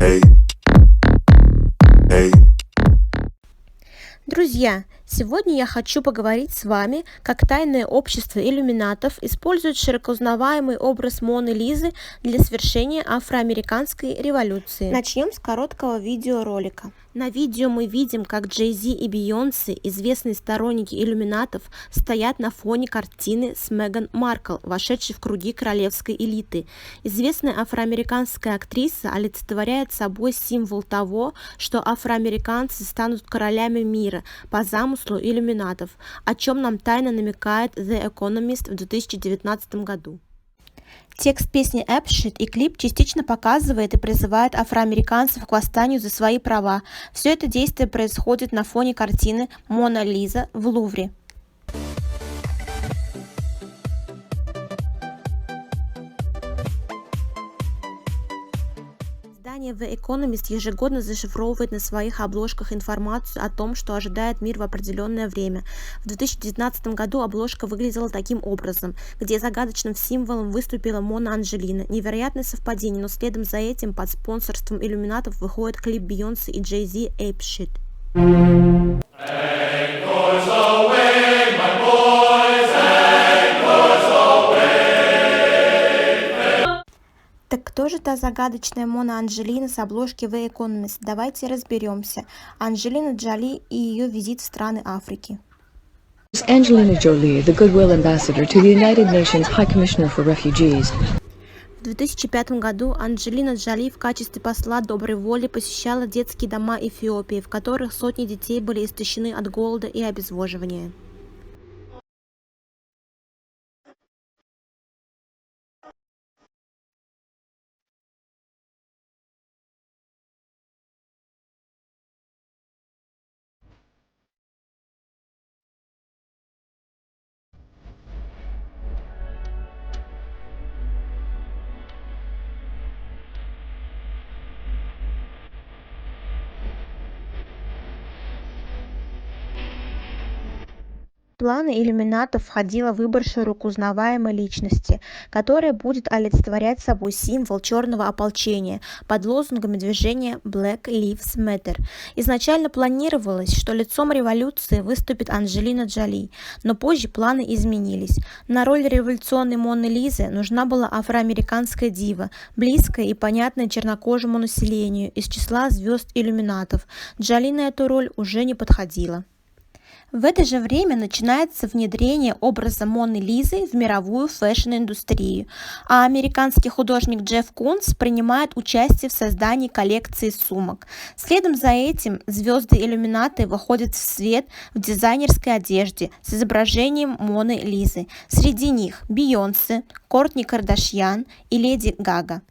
Hey, hey. Друзья, сегодня я хочу поговорить с вами, как тайное общество иллюминатов использует широко узнаваемый образ Моны Лизы для свершения афроамериканской революции. Начнем с короткого видеоролика. На видео мы видим, как Джей Зи и Бейонсе, известные сторонники иллюминатов, стоят на фоне картины с Меган Маркл, вошедшей в круги королевской элиты. Известная афроамериканская актриса олицетворяет собой символ того, что афроамериканцы станут королями мира по замыслу иллюминатов, о чем нам тайно намекает The Economist в 2019 году. Текст песни Apeshit и клип частично показывает и призывает афроамериканцев к восстанию за свои права. Все это действие происходит на фоне картины «Мона Лиза» в Лувре. Издание The Economist ежегодно зашифровывает на своих обложках информацию о том, что ожидает мир в определенное время. В 2019 году обложка выглядела таким образом, где загадочным символом выступила Мона Анджелина. Невероятное совпадение, но следом за этим под спонсорством иллюминатов выходит клип Бейонсе и Джей Зи «Apeshit». Так кто же та загадочная Мона Анджелина с обложки The Economist? Давайте разберемся. Анджелина Джоли и ее визит в страны Африки. Angelina Jolie, the Goodwill Ambassador to the United Nations High Commissioner for Refugees. В 2005 году Анджелина Джоли в качестве посла доброй воли посещала детские дома Эфиопии, в которых сотни детей были истощены от голода и обезвоживания. В планы иллюминатов входило выбор широко узнаваемой личности, которая будет олицетворять собой символ черного ополчения под лозунгами движения Black Lives Matter. Изначально планировалось, что лицом революции выступит Анджелина Джоли, но позже планы изменились. На роль революционной Моны Лизы нужна была афроамериканская дива, близкая и понятная чернокожему населению из числа звезд иллюминатов. Джоли на эту роль уже не подходила. В это же время начинается внедрение образа Моны Лизы в мировую фэшн-индустрию, а американский художник Джефф Кунс принимает участие в создании коллекции сумок. Следом за этим звезды-иллюминаты выходят в свет в дизайнерской одежде с изображением Моны Лизы. Среди них Бейонсе, Кортни Кардашьян и Леди Гага.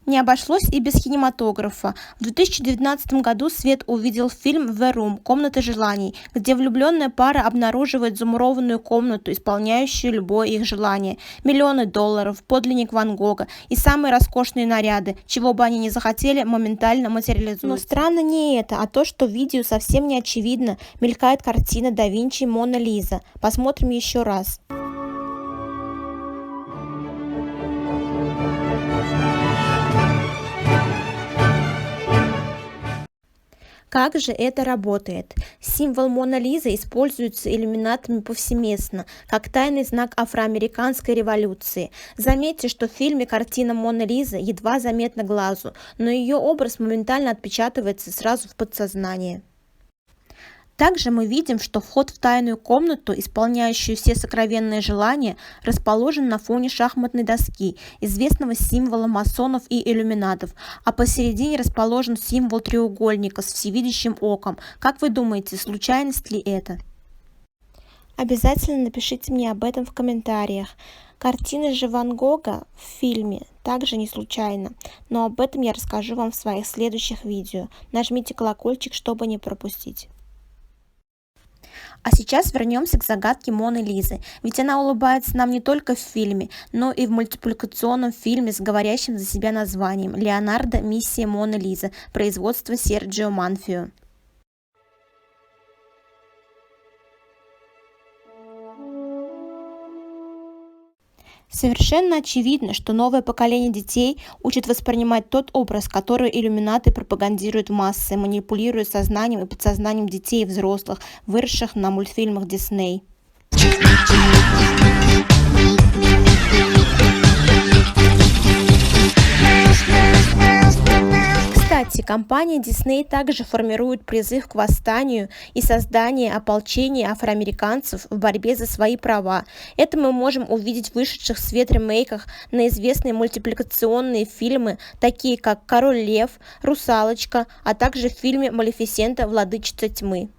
Не обошлось и без кинематографа. В 2019 году свет увидел фильм «The Room» «Комната желаний», где влюбленная пара обнаруживает замурованную комнату, исполняющую любое их желание, миллионы долларов, подлинник Ван Гога и самые роскошные наряды, чего бы они ни захотели, моментально материализуются. Но странно не это, а то, что в видео совсем не очевидно мелькает картина да Винчи «Мона Лиза». Посмотрим еще раз. Как же это работает? Символ Мона Лизы используется иллюминатами повсеместно, как тайный знак афроамериканской революции. Заметьте, что в фильме картина Мона Лизы едва заметна глазу, но ее образ моментально отпечатывается сразу в подсознание. Также мы видим, что вход в тайную комнату, исполняющую все сокровенные желания, расположен на фоне шахматной доски, известного символа масонов и иллюминатов, а посередине расположен символ треугольника с всевидящим оком. Как вы думаете, случайность ли это? Обязательно напишите мне об этом в комментариях. Картина же Ван Гога в фильме также не случайно, но об этом я расскажу вам в своих следующих видео. Нажмите колокольчик, чтобы не пропустить. А сейчас вернемся к загадке Моны Лизы, ведь она улыбается нам не только в фильме, но и в мультипликационном фильме с говорящим за себя названием «Леонардо. Миссия Моны Лизы», производства Серджио Манфио. Совершенно очевидно, что новое поколение детей учат воспринимать тот образ, который иллюминаты пропагандируют в массы, манипулируя сознанием и подсознанием детей и взрослых, выросших на мультфильмах Дисней. Кстати, компания Disney также формирует призыв к восстанию и созданию ополчения афроамериканцев в борьбе за свои права. Это мы можем увидеть в вышедших в свет ремейках на известные мультипликационные фильмы, такие как «Король лев», «Русалочка», а также в фильме «Малефисента. Владычица тьмы».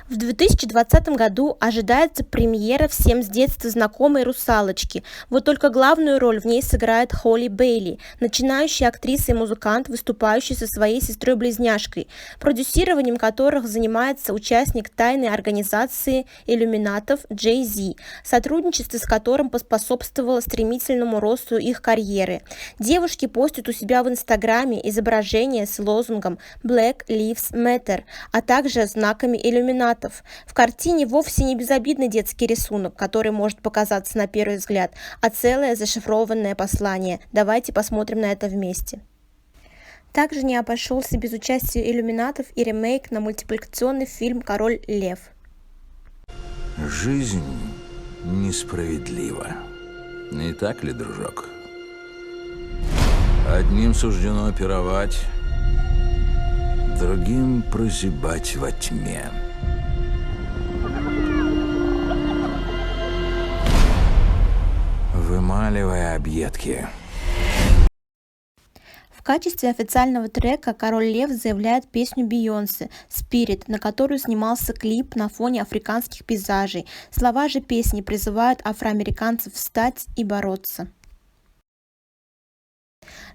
В 2020 году ожидается премьера всем с детства знакомой «Русалочки». Вот только главную роль в ней сыграет Холли Бейли, начинающая актриса и музыкант, выступающая со своей сестрой-близняшкой, продюсированием которых занимается участник тайной организации иллюминатов Jay-Z, сотрудничество с которым поспособствовало стремительному росту их карьеры. Девушки постят у себя в Инстаграме изображения с лозунгом «Black Lives Matter», а также знаками иллюминатов. В картине вовсе не безобидный детский рисунок, который может показаться на первый взгляд, а целое зашифрованное послание. Давайте посмотрим на это вместе. Также не обошелся без участия иллюминатов и ремейк на мультипликационный фильм «Король лев». Жизнь несправедлива. Не так ли, дружок? Одним суждено пировать, другим прозябать во тьме. Вымаливая объедки. В качестве официального трека «Король лев» заявляет песню Бейонсе «Spirit», на которую снимался клип на фоне африканских пейзажей. Слова же песни призывают афроамериканцев встать и бороться.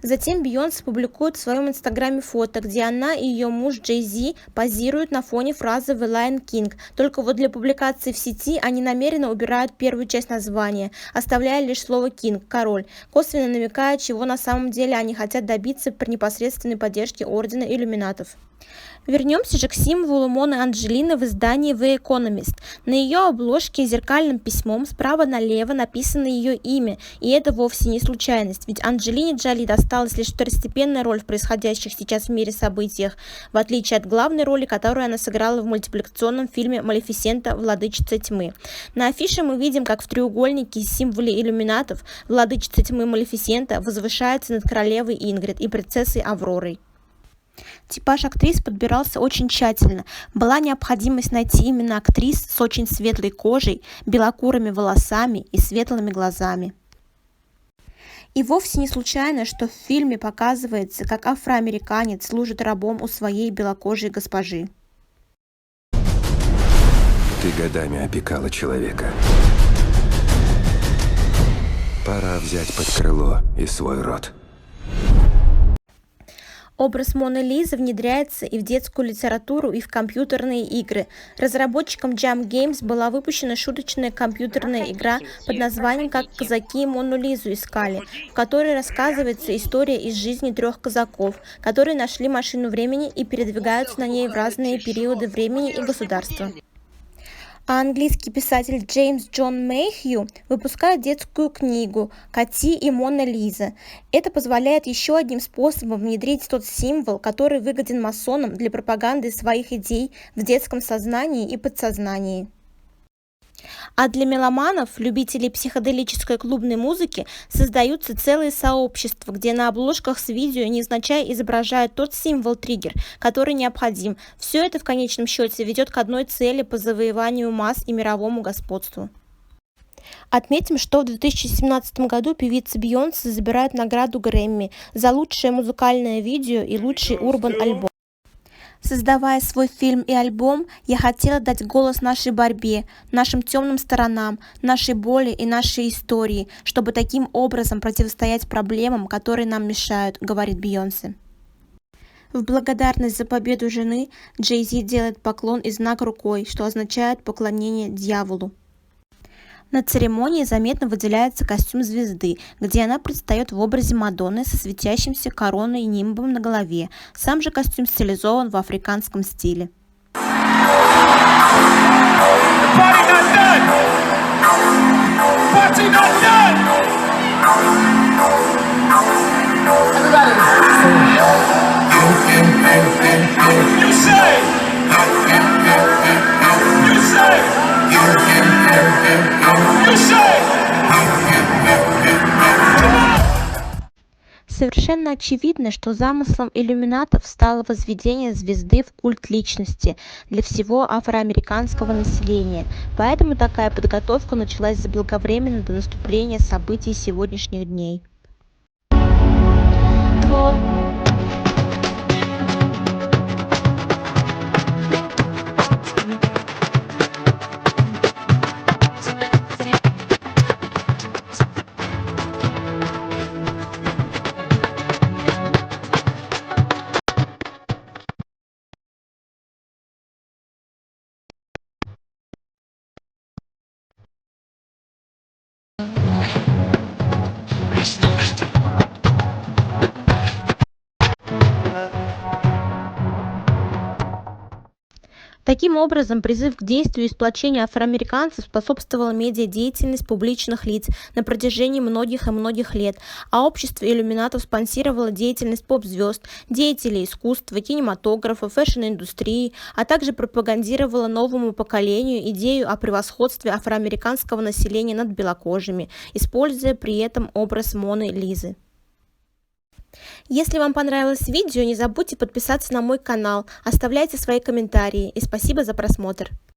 Затем Бейонсе публикует в своем инстаграме фото, где она и ее муж Jay-Z позируют на фоне фразы «The Lion King». Только вот для публикации в сети они намеренно убирают первую часть названия, оставляя лишь слово «King» – «король», косвенно намекая, чего на самом деле они хотят добиться при непосредственной поддержке Ордена Иллюминатов. Вернемся же к символу Моны Анджелины в издании The Economist. На ее обложке зеркальным письмом справа налево написано ее имя, и это вовсе не случайность, ведь Анджелине Джоли досталась лишь второстепенная роль в происходящих сейчас в мире событиях, в отличие от главной роли, которую она сыграла в мультипликационном фильме «Малефисента. Владычица тьмы». На афише мы видим, как в треугольнике символе иллюминатов Владычица тьмы Малефисента возвышается над королевой Ингрид и принцессой Авророй. Типаж актрис подбирался очень тщательно. Была необходимость найти именно актрис с очень светлой кожей, белокурыми волосами и светлыми глазами. И вовсе не случайно, что в фильме показывается, как афроамериканец служит рабом у своей белокожей госпожи. Ты годами опекала человека. Пора взять под крыло и свой род. Образ Моны Лизы внедряется и в детскую литературу, и в компьютерные игры. Разработчиком Jump Games была выпущена шуточная компьютерная игра под названием «Как казаки Мону Лизу искали», в которой рассказывается история из жизни 3 казаков, которые нашли машину времени и передвигаются на ней в разные периоды времени и государства. А английский писатель Джеймс Джон Мэйхью выпускает детскую книгу «Кати и Мона Лиза». Это позволяет еще одним способом внедрить тот символ, который выгоден масонам для пропаганды своих идей в детском сознании и подсознании. А для меломанов, любителей психоделической клубной музыки, создаются целые сообщества, где на обложках с видео невзначай изображают тот символ-триггер, который необходим. Все это в конечном счете ведет к одной цели по завоеванию масс и мировому господству. Отметим, что в 2017 году певица Бейонсе забирает награду Грэмми за лучшее музыкальное видео и лучший урбан-альбом. Создавая свой фильм и альбом, я хотела дать голос нашей борьбе, нашим темным сторонам, нашей боли и нашей истории, чтобы таким образом противостоять проблемам, которые нам мешают, говорит Бейонсе. В благодарность за победу жены Jay-Z делает поклон и знак рукой, что означает поклонение дьяволу. На церемонии заметно выделяется костюм звезды, где она предстает в образе Мадонны со светящимся короной и нимбом на голове. Сам же костюм стилизован в африканском стиле. Party not done. Совершенно очевидно, что замыслом иллюминатов стало возведение звезды в культ личности для всего афроамериканского населения, поэтому такая подготовка началась заблаговременно до наступления событий сегодняшних дней. Таким образом, призыв к действию и сплочению афроамериканцев способствовала медиадеятельность публичных лиц на протяжении многих и многих лет, а общество иллюминатов спонсировало деятельность поп-звезд, деятелей искусства, кинематографа, фэшн-индустрии, а также пропагандировало новому поколению идею о превосходстве афроамериканского населения над белокожими, используя при этом образ Моны Лизы. Если вам понравилось видео, не забудьте подписаться на мой канал, оставляйте свои комментарии и спасибо за просмотр.